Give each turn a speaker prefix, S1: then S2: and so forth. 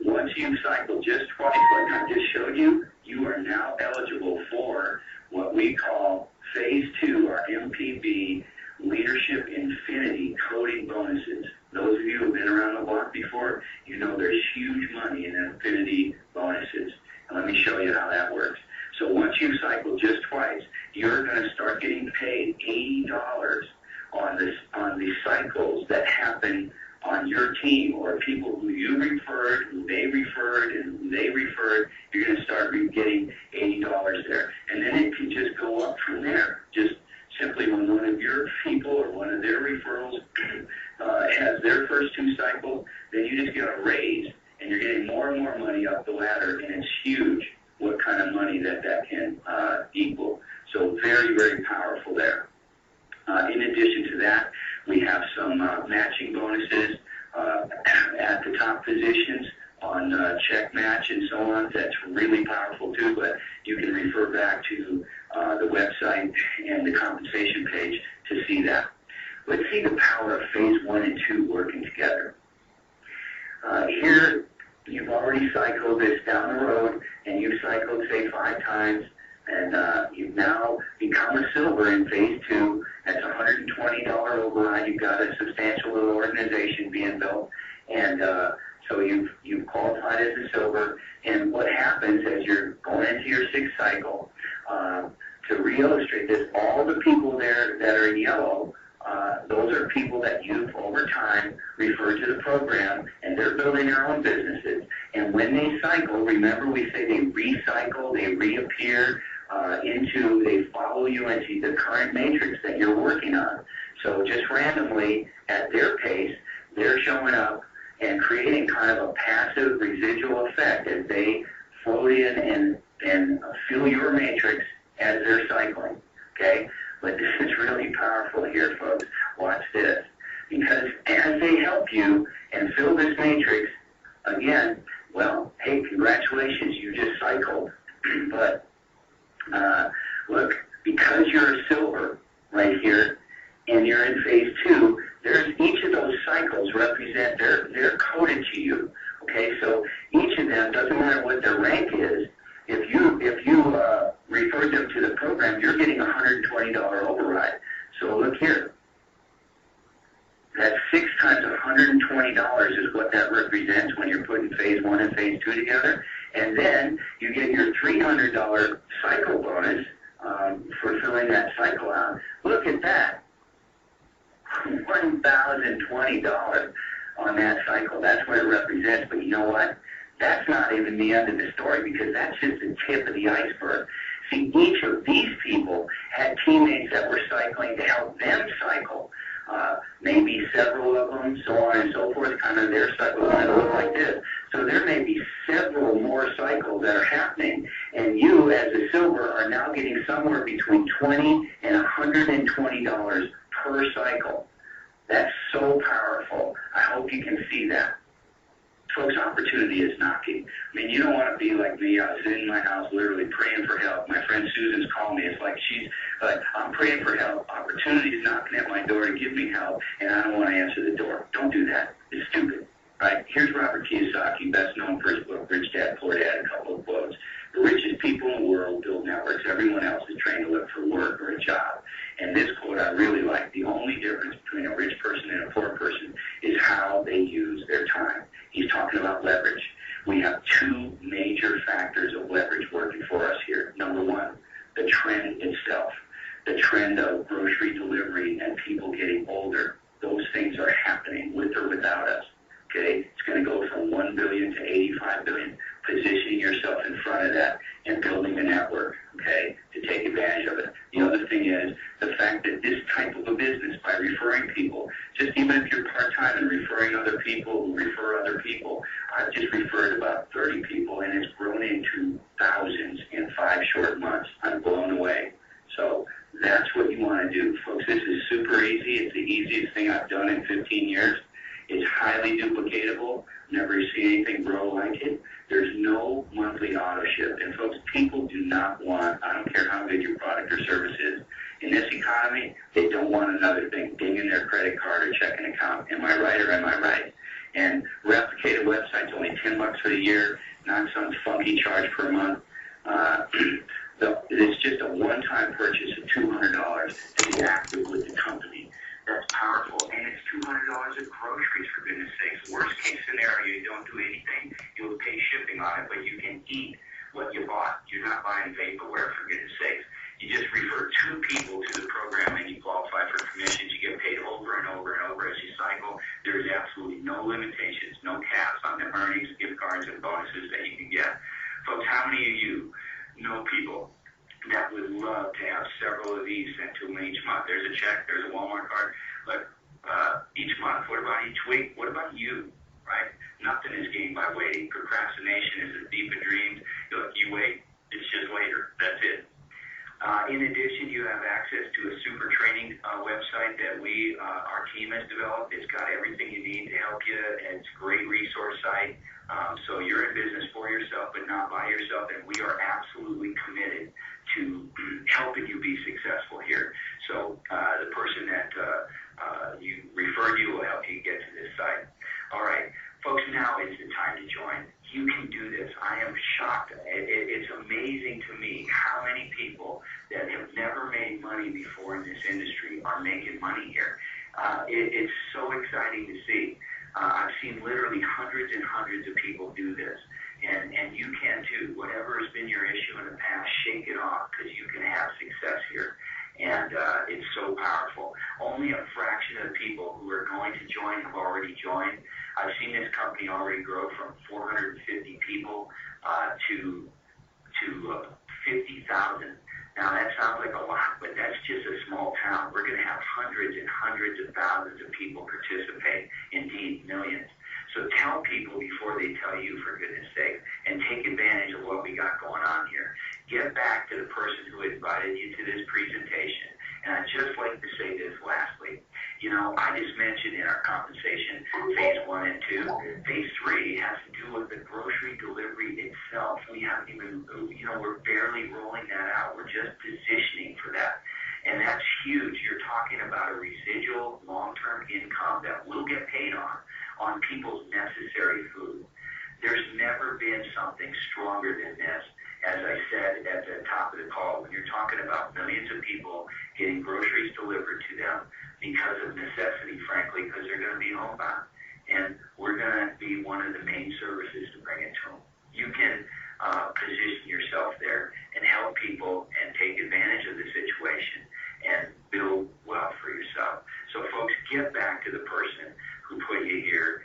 S1: Once you've cycled just twice, like I just showed you, you are now eligible for what we call Phase 2, or MPB, Leadership Infinity Coding Bonuses. Those of you who have been around the block before, you know there's huge money in Infinity Bonuses. And let me show you how that works. So once you've cycled just twice, you're going to start getting paid $80 on the cycles that happen on your team, or people who you referred, who they referred, and who they referred. You're going to start getting $80 there. And then it can just go up from there. Just simply when one of your people or one of their referrals has their first 2 cycles, then you just get a raise, and you're getting more and more money up the ladder, and it's huge what kind of money that can equal. So very, very powerful there. In addition to that, we have some matching bonuses at the top positions on check match and so on. That's really powerful too, but you can refer back to the website and the compensation page to see that. Let's see the power of Phase 1 and 2 working together. Here, you've already cycled this down the road, and you've cycled, say, 5 times, and you've now become a silver in Phase 2. That's a $120 override. You've got a substantial little organization being built, and so you've qualified as a silver. And what happens as you're going into your 6th cycle, to re-illustrate this, all the people there that are in yellow, those are people that you've, over time, referred to the program, and they're building their own businesses. And when they cycle, remember we say they recycle, they reappear they follow you into the current matrix that you're working on. So just randomly, at their pace, they're showing up and creating kind of a passive residual effect as they float in and fill your matrix as they're cycling, okay? But this is really powerful here, folks. Watch this. Because as they help you and fill this matrix, again, well, hey, congratulations, you just cycled. But look, because you're a silver right here, and you're in Phase 2, there's each of those cycles represent, they're coded to you. Okay, so each of them, doesn't matter what their rank is, if you refer them to the program, you're getting a $120 override. So look here. That 6 times $120 is what that represents when you're putting Phase 1 and Phase 2 together. And then you get your $300 cycle bonus for filling that cycle out. Look at that. $1,020 on that cycle. That's what it represents. But you know what? That's not even the end of the story, because that's just the tip of the iceberg. See, each of these people had teammates that were cycling to help them cycle. Maybe several of them, so on and so forth, kind of their cycles might look like this. So there may be several more cycles that are happening, and you, as a silver, are now getting somewhere between $20 and $120 per cycle. That's so powerful. I hope you can see that. Folks, opportunity is knocking. I mean, you don't want to be like me. I was in my house literally praying for help. My friend Susan's called me. It's like I'm praying for help. Opportunity is knocking at my door to give me help, and I don't want to answer the door. Don't do that. It's stupid. Right? Here's Robert Kiyosaki, best known for his book, Rich Dad, Poor Dad, a couple of quotes. The richest people in the world build networks. Everyone else is trained to look for work or a job. And this quote I really like. The only difference between a rich person and a poor person is how they use their time. He's talking about leverage. We have 2 major factors of leverage working for us here. Number 1, the trend itself. The trend of grocery delivery and people getting older. Those things are happening with or without us. Okay? It's going to go from 1 billion to 85 billion. Positioning yourself in front of that and building a network, okay, to take advantage of it. The other thing is the fact that this type of a business, by referring people, just even if you're part-time and referring other people who refer other people, I've just referred about 30 people, and it's grown into thousands in 5 short months. I'm blown away. So that's what you want to do, folks. This is super easy. It's the easiest thing I've done in 15 years. It's highly duplicatable. Never seen anything grow like it. There's no monthly auto ship. And folks, people do not want, I don't care how good your product or service is, in this economy, they don't want another thing ding in their credit card or checking account. Am I right or am I right? And replicated website's only $10 for the year, not some funky charge per month. It's just a one-time purchase of $200 to be active with the company. That's powerful. And it's $200 of groceries, for goodness sakes. Worst case scenario, you don't do anything. You'll pay shipping on it, but you can eat what you bought. You're not buying vaporware, for goodness sakes. You just refer 2 people to the program and you qualify for commissions. You get paid over and over and over as you cycle. There's absolutely no limitations, no caps on the earnings, gift cards, and bonuses that you can get. Folks, how many of you know people that would love to have several of these sent to them each month? There's a check, there's a Walmart card, but each month. What about each week? What about you, right? Nothing is gained by waiting. Procrastination is a thief of dreams. Look, you wait. It's just later. That's it. In addition, you have access to a super training website that our team has developed. It's got everything you need to help you. It's a great resource site. So you're in business for yourself, but not by yourself, and we are absolutely committed to helping you be successful here. So the person that you referred you will help you get to this site. All right, folks, now is the time to join. You can do this. I am shocked. It's amazing to me how many people that have never made money before in this industry are making money here. It's so exciting to see. I've seen literally hundreds and hundreds of people do this. And you can too. Whatever has been your issue in the past, shake it off, because you can have success here. And it's so powerful. Only a fraction of the people who are going to join have already joined. I've seen this company already grow from 450 people to 50,000. Now, that sounds like a lot, but that's just a small town. We're going to have hundreds and hundreds of thousands of people participate, indeed millions. So tell people before they tell you, for goodness sake, and take advantage of what we got going on here. Get back to the person who invited you to this presentation. And I'd just like to say this lastly. You know, I just mentioned in our compensation, phase 1 and 2. Phase 3 has to do with the grocery delivery itself. We haven't even, we're barely rolling that out. We're just positioning for that. And that's huge. You're talking about a residual long-term income that will get paid on people's necessary food. There's never been something stronger than this. As I said at the top of the call, when you're talking about millions of people getting groceries delivered to them because of necessity, frankly, because they're going to be homebound. And we're going to be one of the main services to bring it to them. You can position yourself there and help people and take advantage of the situation and build wealth for yourself. So, folks, get back to the person who put you here.